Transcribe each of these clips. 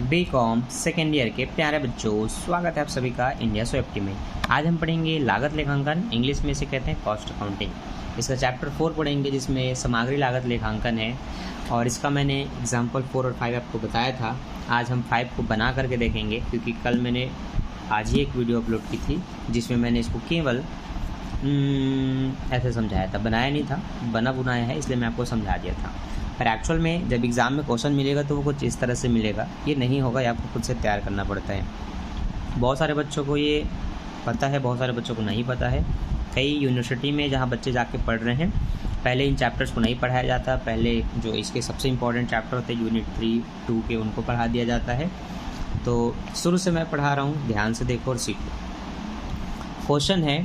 BCom second year के प्यारे बच्चों, स्वागत है आप सभी का इंडिया SWIFT में। आज हम पढ़ेंगे लागत लेखांकन, इंग्लिश में इसे कहते हैं कॉस्ट अकाउंटिंग। इसका चैप्टर 4 पढ़ेंगे जिसमें सामग्री लागत लेखांकन है और इसका मैंने एग्जाम्पल 4 और 5 आपको बताया था। आज हम 5 को बना करके देखेंगे क्योंकि कल मैंने आज ही एक वीडियो अपलोड की थी जिसमें मैंने इसको केवल ऐसे समझाया था, बनाया नहीं था, बना बुनाया है, इसलिए मैं आपको समझा दिया था। पर एक्चुअल में जब एग्ज़ाम में क्वेश्चन मिलेगा तो वो कुछ इस तरह से मिलेगा, ये नहीं होगा, ये आपको खुद से तैयार करना पड़ता है। बहुत सारे बच्चों को ये पता है, बहुत सारे बच्चों को नहीं पता है। कई यूनिवर्सिटी में जहाँ बच्चे जाके पढ़ रहे हैं पहले इन चैप्टर्स को नहीं पढ़ाया जाता, पहले जो इसके सबसे इम्पॉर्टेंट चैप्टर होते हैं यूनिट 3, 2 के, उनको पढ़ा दिया जाता है। तो शुरू से मैं पढ़ा रहा हूँ, ध्यान से देखो और सीखो। क्वेश्चन है,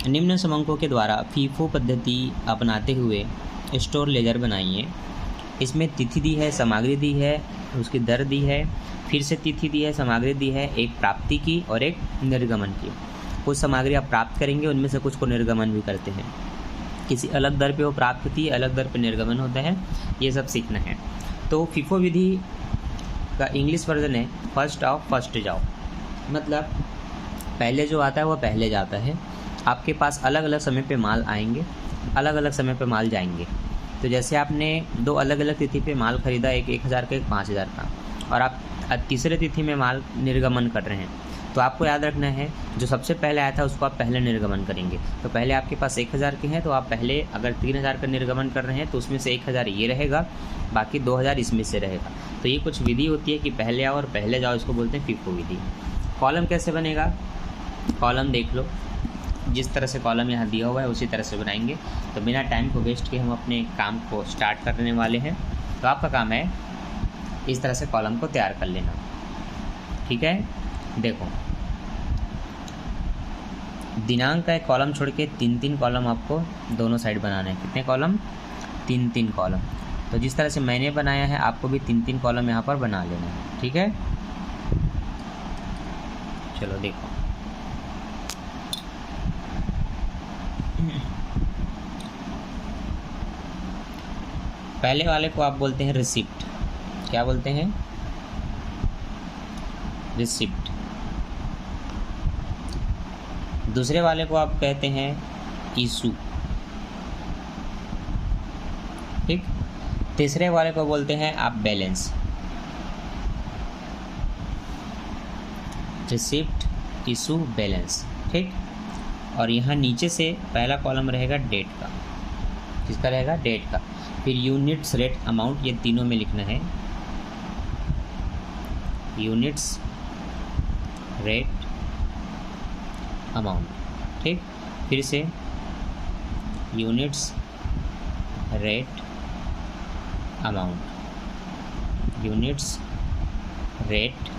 निम्न समंकों के द्वारा फीफो पद्धति अपनाते हुए स्टोर लेजर बनाइए। इसमें तिथि दी है, सामग्री दी है, उसकी दर दी है, फिर से तिथि दी है, सामग्री दी है, एक प्राप्ति की और एक निर्गमन की। कुछ सामग्री आप प्राप्त करेंगे, उनमें से कुछ को निर्गमन भी करते हैं। किसी अलग दर पे वो प्राप्त होती है, अलग दर पे निर्गमन होता है, ये सब सीखना है। तो फीफो विधि का इंग्लिश वर्जन है फर्स्ट आओ फर्स्ट जाओ, मतलब पहले जो आता है वो पहले जाता है। आपके पास अलग अलग समय पे माल आएंगे, अलग अलग समय पे माल जाएंगे। तो जैसे आपने दो अलग अलग तिथि पे माल खरीदा, एक 1000 का, एक 5000 का, और आप तीसरे तिथि में माल निर्गमन कर रहे हैं, तो आपको याद रखना है जो सबसे पहले आया था उसको आप पहले निर्गमन करेंगे। तो पहले आपके पास 1000 के हैं तो आप पहले अगर 3000 का निर्गमन कर रहे हैं तो उसमें से 1000 ये रहेगा, बाकी 2000 इसमें से रहेगा। तो ये कुछ विधि होती है कि पहले आओ और पहले जाओ, इसको बोलते हैं फीफो विधि। कॉलम कैसे बनेगा, कॉलम देख लो, जिस तरह से कॉलम यहाँ दिया हुआ है उसी तरह से बनाएंगे। तो बिना टाइम को वेस्ट किए हम अपने काम को स्टार्ट करने वाले हैं। तो आपका काम है इस तरह से कॉलम को तैयार कर लेना, ठीक है। देखो, दिनांक का एक कॉलम छोड़ के 3-3 कॉलम आपको दोनों साइड बनाना है। कितने कॉलम? 3-3 कॉलम। तो जिस तरह से मैंने बनाया है आपको भी 3-3 कॉलम यहाँ पर बना लेना है, ठीक है। चलो देखो, पहले वाले को आप बोलते हैं रिसिप्ट। क्या बोलते हैं? रिसिप्ट। दूसरे वाले को आप कहते हैं इशू, ठीक। तीसरे वाले को बोलते हैं आप बैलेंस। रिसिप्ट, इशू, बैलेंस, ठीक। और यहाँ नीचे से पहला कॉलम रहेगा डेट का। किसका रहेगा? डेट का। फिर यूनिट्स, रेट, अमाउंट, ये तीनों में लिखना है। यूनिट्स, रेट, अमाउंट, ठीक। फिर से units, rate, amount, units, rate,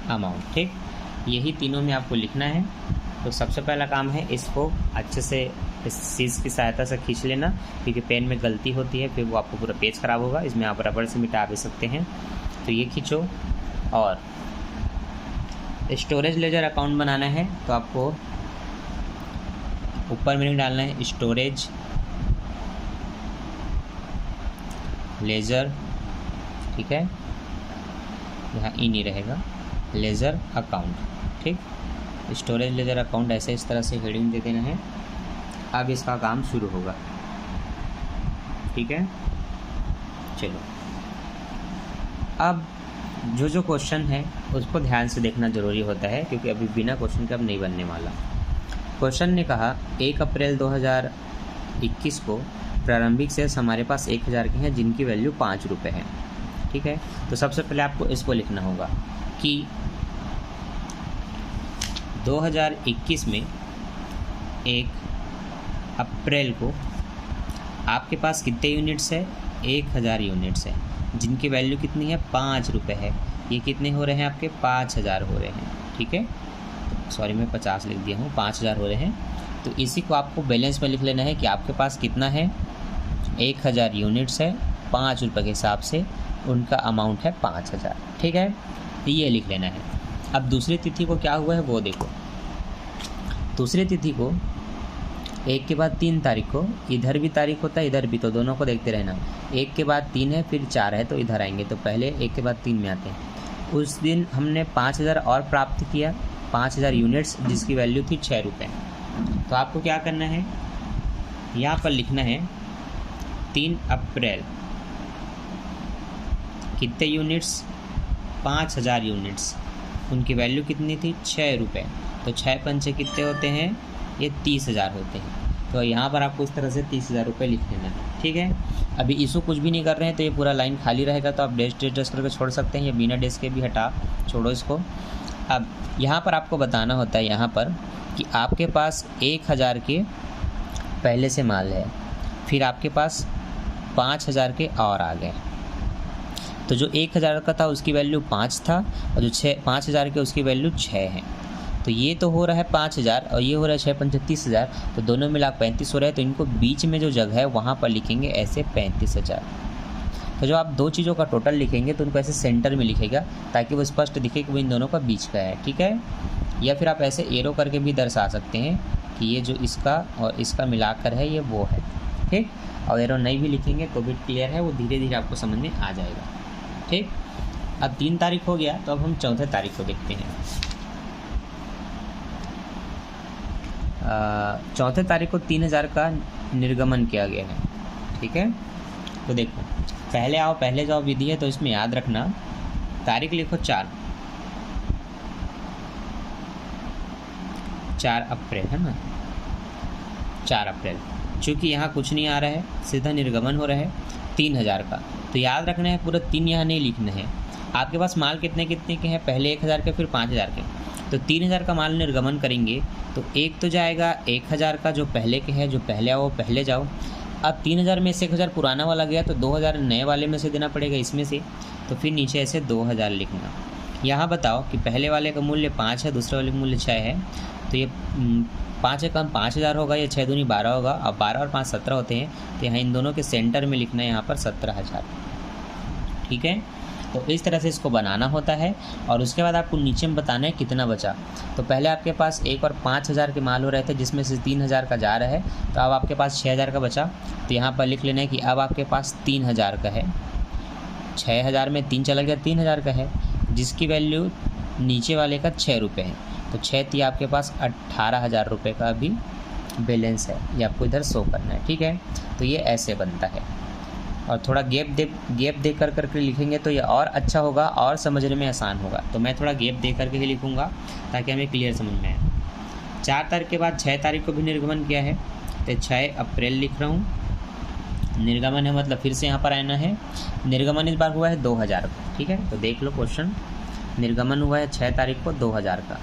amount, ठीक। यही तीनों में आपको लिखना है। तो सबसे पहला काम है इसको अच्छे से इस चीज़ की सहायता से खींच लेना, क्योंकि पेन में गलती होती है फिर वो आपको पूरा पेज खराब होगा। इसमें आप रबड़ से मिटा भी सकते हैं। तो ये खींचो। और स्टोरेज लेजर अकाउंट बनाना है तो आपको ऊपर में डालना है स्टोरेज लेजर, ठीक है। यहाँ ई नहीं रहेगा, लेजर अकाउंट, ठीक। स्टोरेज लेजर अकाउंट ऐसे इस तरह से हेडिंग दे देना है। अब इसका काम शुरू होगा, ठीक है। चलो, अब जो क्वेश्चन है उसको ध्यान से देखना ज़रूरी होता है, क्योंकि अभी बिना क्वेश्चन के अब नहीं बनने वाला। क्वेश्चन ने कहा 1 अप्रैल 2021 को प्रारंभिक शेष हमारे पास 1000 के हैं जिनकी वैल्यू 5 रुपये है, ठीक है। तो सबसे पहले आपको इसको लिखना होगा कि 2021 में 1 अप्रैल को आपके पास कितने यूनिट्स है? 1000 यूनिट्स है, जिनकी वैल्यू कितनी है? 5 रुपये है। ये कितने हो रहे हैं आपके? 5000 हो रहे हैं, ठीक है। सॉरी, मैं 50 लिख दिया हूँ, 5000 हो रहे हैं। तो इसी को आपको बैलेंस में लिख लेना है कि आपके पास कितना है? 1000 यूनिट्स है, 5 रुपये के हिसाब से उनका अमाउंट है 5000, ठीक है। तो ये लिख लेना है। अब दूसरी तिथि को क्या हुआ है वो देखो। दूसरी तिथि को एक के बाद 3 तारीख को इधर भी तारीख होता है, इधर भी, तो दोनों को देखते रहना। एक के बाद 3 है, फिर 4 है, तो इधर आएंगे, तो पहले एक के बाद 3 में आते हैं। उस दिन हमने 5000 और प्राप्त किया, 5000 यूनिट्स, जिसकी वैल्यू थी 6 रुपये। तो आपको क्या करना है, यहाँ पर लिखना है 3 अप्रैल, कितने यूनिट्स, 5000 यूनिट्स, उनकी वैल्यू कितनी थी, 6 रुपये। तो 6 पंचे कितने होते हैं, ये 30,000 होते हैं। तो यहाँ पर आपको इस तरह से 30,000 रुपये लिख लेना है, ठीक है। अभी इशू कुछ भी नहीं कर रहे हैं, तो ये पूरा लाइन खाली रहेगा, तो आप डेश करके छोड़ सकते हैं, या बिना डेश के भी हटा छोड़ो इसको। अब यहाँ पर आपको बताना होता है यहाँ पर कि आपके पास 1000 के पहले से माल है, फिर आपके पास 5000 के और आ गए। तो जो 1000 का था उसकी वैल्यू 5 था, और जो 5000 के उसकी वैल्यू 6 है। तो ये तो हो रहा है 5000 और ये हो रहा है 6 पंचे 30,000, तो दोनों मिला 35 हो रहा है। तो इनको बीच में जो जगह है वहाँ पर लिखेंगे ऐसे 35,000। तो जो आप दो चीज़ों का टोटल लिखेंगे तो उनको ऐसे सेंटर में लिखेगा, ताकि वो स्पष्ट दिखे कि वो इन दोनों का बीच का है, ठीक है। या फिर आप ऐसे एरो करके भी दर्शा सकते हैं कि ये जो इसका और इसका मिलाकर है ये वो है, ठीक। और एरो नहीं भी लिखेंगे तो भी क्लियर है, वो धीरे धीरे आपको समझ में आ जाएगा, ठीक। अब 3 तारीख हो गया, तो अब हम 4 तारीख को देखते हैं। 4 तारीख को 3000 का निर्गमन किया गया है, ठीक है। तो देखो, पहले आओ पहले जाओ विधि है, तो इसमें याद रखना तारीख लिखो 4 अप्रैल, है ना, 4 अप्रैल। चूँकि यहाँ कुछ नहीं आ रहा है, सीधा निर्गमन हो रहा है 3000 का, तो याद रखना है पूरा 3 यहाँ नहीं लिखना है। आपके पास माल कितने कितने के हैं, पहले 1000 के, फिर 5000 के। तो 3000 का माल निर्गमन करेंगे तो एक तो जाएगा 1000 का जो पहले के है, जो पहले आओ पहले जाओ। अब 3000 में से 1000 पुराना वाला गया, तो 2000 नए वाले में से देना पड़ेगा इसमें से, तो फिर नीचे ऐसे 2000 लिखना। यहाँ बताओ कि पहले वाले का मूल्य 5 है, दूसरे वाले का मूल्य 6 है, तो ये 5 कम 5000 होगा, या 6 दूनी 12 होगा। अब 12 और 5 17 होते हैं, तो यहाँ इन दोनों के सेंटर में लिखना है यहाँ पर 17,000, ठीक है। तो इस तरह से इसको बनाना होता है, और उसके बाद आपको नीचे में बताना है कितना बचा। तो पहले आपके पास 1 और 5000 के माल हो रहे थे, जिसमें से 3000 का जा रहा है, तो अब आपके पास 6000 का बचा। तो यहाँ पर लिख लेना है कि अब आपके पास 3000 का है, 6000 में 3 चला गया, 3000 का है, जिसकी वैल्यू नीचे वाले का 6 रुपये है। तो 6 थी आपके पास 18,000 रुपये का अभी बैलेंस है, ये आपको इधर शो करना है, ठीक है। तो ये ऐसे बनता है, और थोड़ा गैप दे करके लिखेंगे तो ये और अच्छा होगा और समझने में आसान होगा। तो मैं थोड़ा गैप दे करके ही लिखूँगा ताकि हमें क्लियर समझ में आए। 4 तारीख के बाद 6 तारीख को भी निर्गमन किया है, तो 6 अप्रैल लिख रहा हूँ। निर्गमन है मतलब फिर से यहाँ पर आना है। निर्गमन इस बार हुआ है 2000 का, ठीक है। तो देख लो क्वेश्चन, निर्गमन हुआ है 6 तारीख को 2000 का।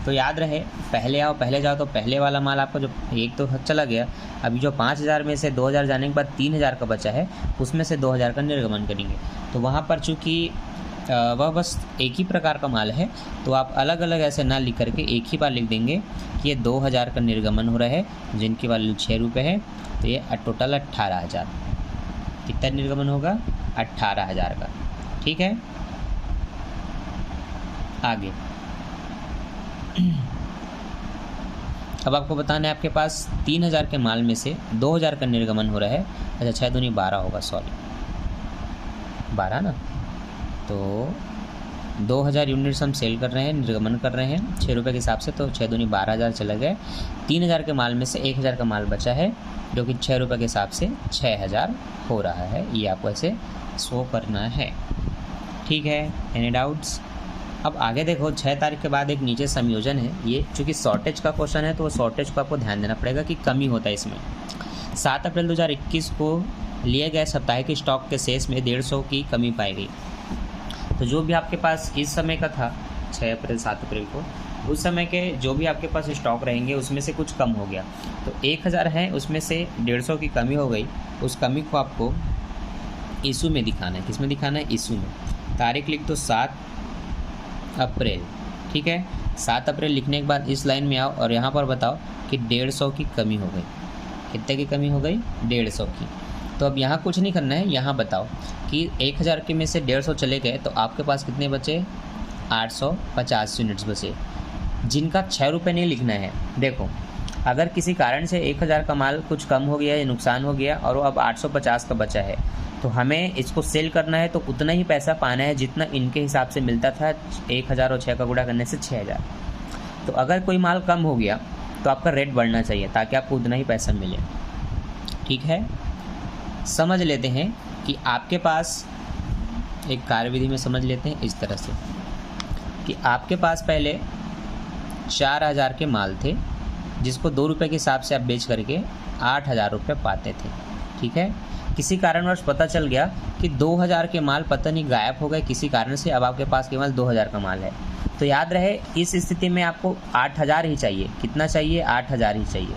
तो याद रहे पहले आओ पहले जाओ, तो पहले वाला माल आपका जो एक तो चला गया, अभी जो 5000 में से 2000 जाने के बाद 3000 का बचा है, उसमें से 2000 का निर्गमन करेंगे। तो वहाँ पर चूँकि वह बस एक ही प्रकार का माल है, तो आप अलग अलग ऐसे ना लिख करके एक ही बार लिख देंगे कि ये 2000 का निर्गमन हो रहा है, जिनकी वैल्यू 6 रुपये है। तो ये टोटल 18,000, कितना निर्गमन होगा, 18,000 का, ठीक है। आगे अब आपको बताना है, आपके पास 3000 के माल में से 2000 का निर्गमन हो रहा है। अच्छा 6 दूनी 12 होगा, सॉरी 12 ना, तो 2000 यूनिट्स हम सेल कर रहे हैं, निर्गमन कर रहे हैं 6 रुपये के हिसाब से, तो 6 दूनी 12,000 चला गए। 3000 के माल में से 1000 का माल बचा है, जो कि 6 रुपये के हिसाब से 6000 हो रहा है। ये आपको ऐसे शो करना है, ठीक है। Any doubts? अब आगे देखो 6 तारीख के बाद एक नीचे संयोजन है। ये चूँकि शॉर्टेज का क्वेश्चन है, तो वो शॉर्टेज को आपको ध्यान देना पड़ेगा कि कमी होता है इसमें। 7 अप्रैल 2021 को लिए गए साप्ताहिक स्टॉक के शेष में 150 की कमी पाई गई। तो जो भी आपके पास इस समय का था 6 अप्रैल 7 अप्रैल को, उस समय के जो भी आपके पास स्टॉक रहेंगे उसमें से कुछ कम हो गया। तो 1000 है, उसमें से 150 की कमी हो गई। उस कमी को आपको इशू में दिखाना है। किस में दिखाना है? इशू में। तारीख लिख दो 7 अप्रैल, ठीक है। 7 अप्रैल लिखने के बाद इस लाइन में आओ और यहाँ पर बताओ कि 150 की कमी हो गई। कितने की कमी हो गई? 150 की। तो अब यहाँ कुछ नहीं करना है, यहाँ बताओ कि 1000 के में से 150 चले गए, तो आपके पास कितने बचे? 850 यूनिट्स बचे, जिनका 6 रुपये नहीं लिखना है। देखो अगर किसी कारण से 1000 का माल कुछ कम हो गया या नुकसान हो गया और वो अब 850 का बचा है, तो हमें इसको सेल करना है, तो उतना ही पैसा पाना है जितना इनके हिसाब से मिलता था। 1000 और 6 का गुणा करने से 6000। तो अगर कोई माल कम हो गया तो आपका रेट बढ़ना चाहिए ताकि आपको उतना ही पैसा मिले। ठीक है, समझ लेते हैं कि आपके पास एक कार्यविधि में समझ लेते हैं इस तरह से कि आपके पास पहले 4000 के माल थे जिसको 2 रुपये के हिसाब से आप बेच करके 8000 रुपये पाते थे। ठीक है, किसी कारणवश पता चल गया कि 2000 के माल पता नहीं गायब हो गए किसी कारण से, अब आपके पास केवल 2000 का माल है। तो याद रहे इस स्थिति में आपको 8000 ही चाहिए। कितना चाहिए? 8000 ही चाहिए।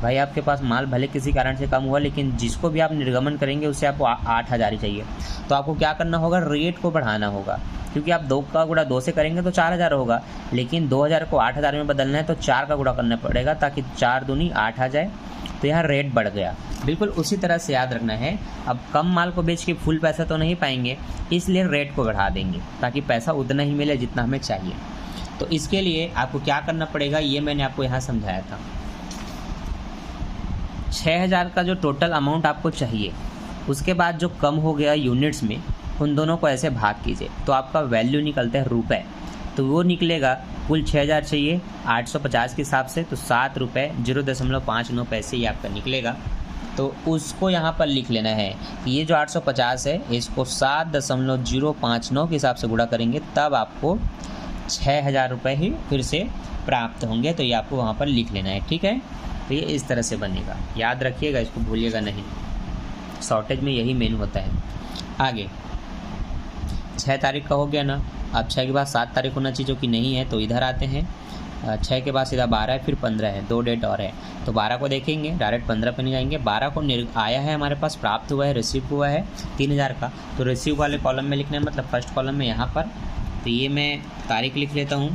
भाई आपके पास माल भले किसी कारण से कम हुआ, लेकिन जिसको भी आप निर्गमन करेंगे उससे आपको 8000 ही चाहिए। तो आपको क्या करना होगा? रेट को बढ़ाना होगा, क्योंकि आप 2 का गुणा 2 से करेंगे तो 4000 होगा, लेकिन 2000 को 8000 में बदलना है तो 4 का गुणा करना पड़ेगा ताकि 4 दूनी 8 आ जाए। तो यहाँ रेट बढ़ गया। बिल्कुल उसी तरह से याद रखना है, अब कम माल को बेच के फुल पैसा तो नहीं पाएंगे, इसलिए रेट को बढ़ा देंगे ताकि पैसा उतना ही मिले जितना हमें चाहिए। तो इसके लिए आपको क्या करना पड़ेगा ये मैंने आपको यहाँ समझाया था। 6000 का जो टोटल अमाउंट आपको चाहिए, उसके बाद जो कम हो गया यूनिट्स में, उन दोनों को ऐसे भाग कीजिए तो आपका वैल्यू निकलता है रुपए। तो वो निकलेगा, कुल 6000 चाहिए 850 के हिसाब से, तो 7 रुपये 0.59 पैसे ये आपका निकलेगा। तो उसको यहाँ पर लिख लेना है कि ये जो 850 है इसको 7.059 के हिसाब से गुणा करेंगे, तब आपको 6000 रुपये ही फिर से प्राप्त होंगे। तो ये आपको वहाँ पर लिख लेना है। ठीक है, तो ये इस तरह से बनेगा, याद रखिएगा, इसको भूलिएगा नहीं। शॉर्टेज में यही मेन होता है। आगे 6 तारीख का हो गया ना, अब 6 के बाद 7 तारीख होना चाहिए, जो कि नहीं है। तो इधर आते हैं, 6 के बाद सीधा 12 है, फिर 15 है, 2 डेट और है। तो 12 को देखेंगे, डायरेक्ट 15 पे नहीं जाएंगे। 12 को आया है हमारे पास, प्राप्त हुआ है, रिसीव हुआ है 3000 का। तो रिसीव वाले कॉलम में लिखना है, मतलब फर्स्ट कॉलम में यहाँ पर। तो ये मैं तारीख लिख लेता हूँ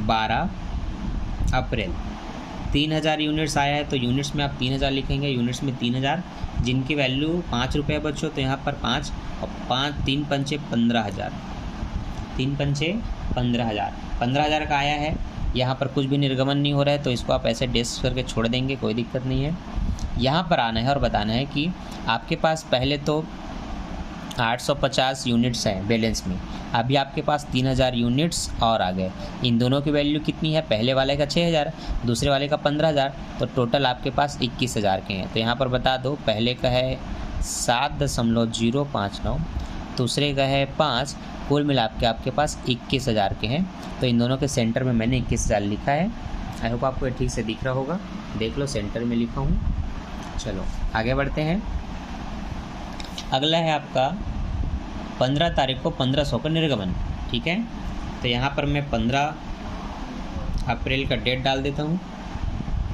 12 अप्रैल। 3000 यूनिट्स आया है, तो यूनिट्स में आप 3000 लिखेंगे। यूनिट्स में 3000 जिनकी वैल्यू 5 रुपये बच्चों, तो यहाँ पर 5 और 5 3 पंचे 15000, 3 पंचे 15000, 15000 का आया है। यहाँ पर कुछ भी निर्गमन नहीं हो रहा है, तो इसको आप ऐसे डेस्क करके छोड़ देंगे, कोई दिक्कत नहीं है। यहाँ पर आना है और बताना है कि आपके पास पहले तो 850 यूनिट्स हैं बैलेंस में, अभी आपके पास 3000 यूनिट्स और आ गए। इन दोनों की वैल्यू कितनी है? पहले वाले का 6000, दूसरे वाले का 15000, तो टोटल आपके पास 21000 के हैं। तो यहाँ पर बता दो, पहले का है 7.059, दूसरे का है 5, कुल मिला के आपके पास 21000 के हैं। तो इन दोनों के सेंटर में मैंने 21000 लिखा है। आई होप आपको ठीक से दिख रहा होगा, देख लो सेंटर में लिखा हूँ। चलो आगे बढ़ते हैं। अगला है आपका 15 तारीख को 1500 का निर्गमन। ठीक है, तो यहाँ पर मैं 15 अप्रैल का डेट डाल देता हूँ,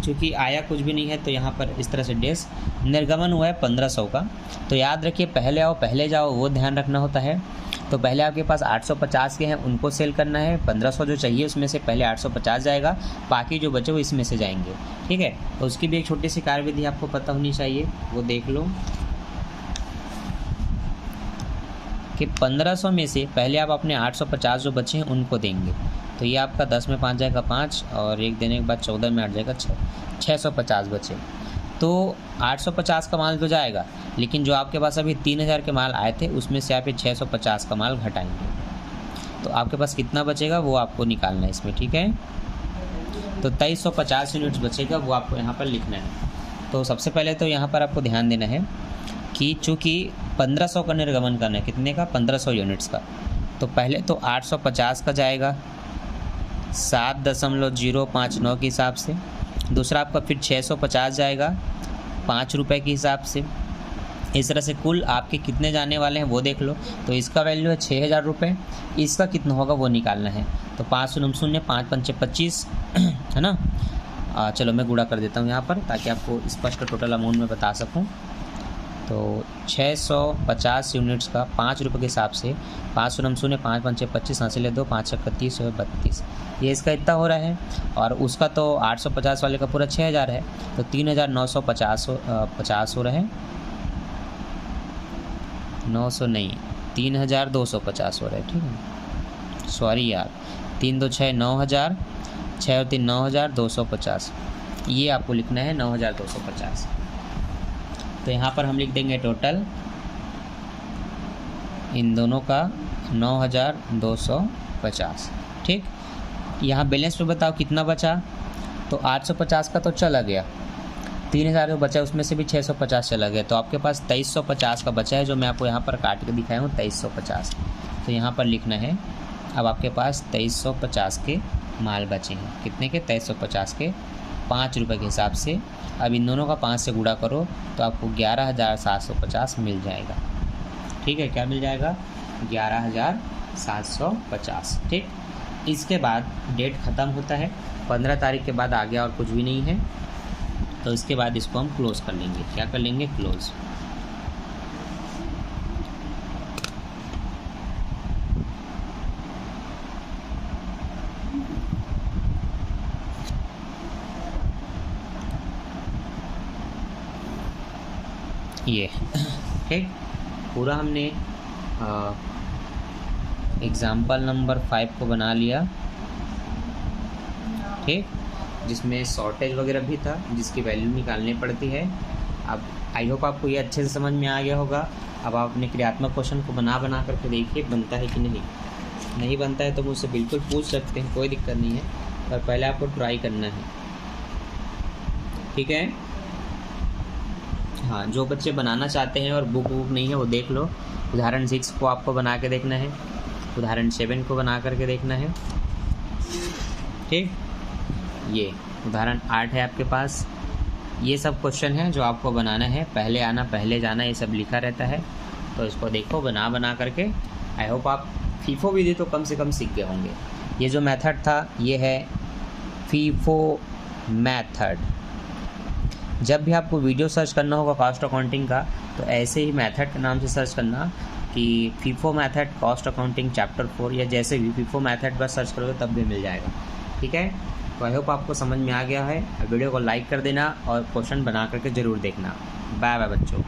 क्योंकि आया कुछ भी नहीं है। तो यहाँ पर इस तरह से डेस निर्गमन हुआ है 1500 का। तो याद रखिए, पहले आओ पहले जाओ, वो ध्यान रखना होता है। तो पहले आपके पास 850 के हैं, उनको सेल करना है। 1500 जो चाहिए उसमें से पहले 850 जाएगा, बाकी जो बचे वो इसमें से जाएंगे। ठीक है, तो उसकी भी एक छोटी सी कार्यविधि आपको पता होनी चाहिए, वो देख लो कि 1500 में से पहले आप अपने 850 जो बचे हैं उनको देंगे। तो ये आपका 10 में 5 जाएगा 5, और एक देने के बाद 14 में 8 जाएगा 6, 650 बचे। तो 850 का माल तो जाएगा, लेकिन जो आपके पास अभी 3000 के माल आए थे उसमें से आप 650 का माल घटाएंगे, तो आपके पास कितना बचेगा वो आपको निकालना है इसमें। ठीक है, तो 2350 यूनिट्स बचेगा, वो आपको यहाँ पर लिखना है। तो सबसे पहले तो यहाँ पर आपको ध्यान देना है कि चूँकि 1500 का निर्गमन करना है, कितने का? 1500 यूनिट्स का। तो पहले तो 850 का जाएगा 7.059 के हिसाब से, दूसरा आपका फिर 650 जाएगा 5 रुपये के हिसाब से। इस तरह से कुल आपके कितने जाने वाले हैं वो देख लो। तो इसका वैल्यू है 6000 रुपये, इसका कितना होगा वो निकालना है। तो 5 शून्य 0, 5 पंचे 25 है ना। चलो मैं गुणा कर देता हूँ यहाँ पर, ताकि आपको स्पष्ट टोटल अमाउंट में बता सकूँ। तो 650 यूनिट्स का 5 रुपये के हिसाब से 5 शून्य 0, 5 पंचे 25, हासिल है 2, 5 छक्के 30, 32, ये इसका इतना हो रहा है। और उसका तो 850 वाले का पूरा 6000 है, तो 3950 हो रहे हैं, 900 नहीं 3250 हो रहा है। ठीक है, सॉरी यार, 3 2 6 9000, 6 और 3 9,250, ये आपको लिखना है 9,250। तो यहाँ पर हम लिख देंगे टोटल इन दोनों का 9,250। ठीक, यहाँ बैलेंस पे बताओ कितना बचा। तो 850 का तो चला गया, 3,000 जो बचा उसमें से भी 650 चला गया, तो आपके पास 2350 का बचा है, जो मैं आपको यहाँ पर काट के दिखाया हूँ 2350। तो यहाँ पर लिखना है अब आपके पास 2350 के माल बचे हैं। कितने के? 2350 के, 5 रुपये के हिसाब से। अब इन दोनों का 5 से गुणा करो तो आपको 11,750 मिल जाएगा। ठीक है, क्या मिल जाएगा? 11,750। ठीक, इसके बाद डेट ख़त्म होता है, 15 तारीख के बाद आगे और कुछ भी नहीं है। तो इसके बाद इसको हम क्लोज़ कर लेंगे। क्या कर लेंगे? क्लोज़। ये ठीक, पूरा हमने एग्ज़ाम्पल नंबर 5 को बना लिया। ठीक, जिसमें शॉर्टेज वगैरह भी था, जिसकी वैल्यू निकालनी पड़ती है। अब आई होप आपको ये अच्छे से समझ में आ गया होगा। अब आप अपने क्रियात्मक क्वेश्चन को बना करके देखिए बनता है कि नहीं बनता है तो मुझसे बिल्कुल पूछ सकते हैं, कोई दिक्कत नहीं है, पर पहले आपको ट्राई करना है। ठीक है, हाँ, जो बच्चे बनाना चाहते हैं और बुक नहीं है वो देख लो। उदाहरण 6 को आपको बना के देखना है, उदाहरण 7 को बना करके देखना है। ठीक, ये उदाहरण 8 है आपके पास। ये सब क्वेश्चन है जो आपको बनाना है, पहले आना पहले जाना, ये सब लिखा रहता है। तो इसको देखो बना करके। आई होप आप फीफो विधि तो कम से कम सीख गए होंगे। ये जो मेथड था ये है फीफो मेथड। जब भी आपको वीडियो सर्च करना होगा कॉस्ट अकाउंटिंग का, तो ऐसे ही मेथड के नाम से सर्च करना कि FIFO method cost accounting chapter 4, या जैसे भी फीफो मेथड पर सर्च करोगे तब भी मिल जाएगा। ठीक है, तो आई होप आपको समझ में आ गया है। वीडियो को लाइक कर देना और क्वेश्चन बना करके ज़रूर देखना। बाय बाय बच्चों।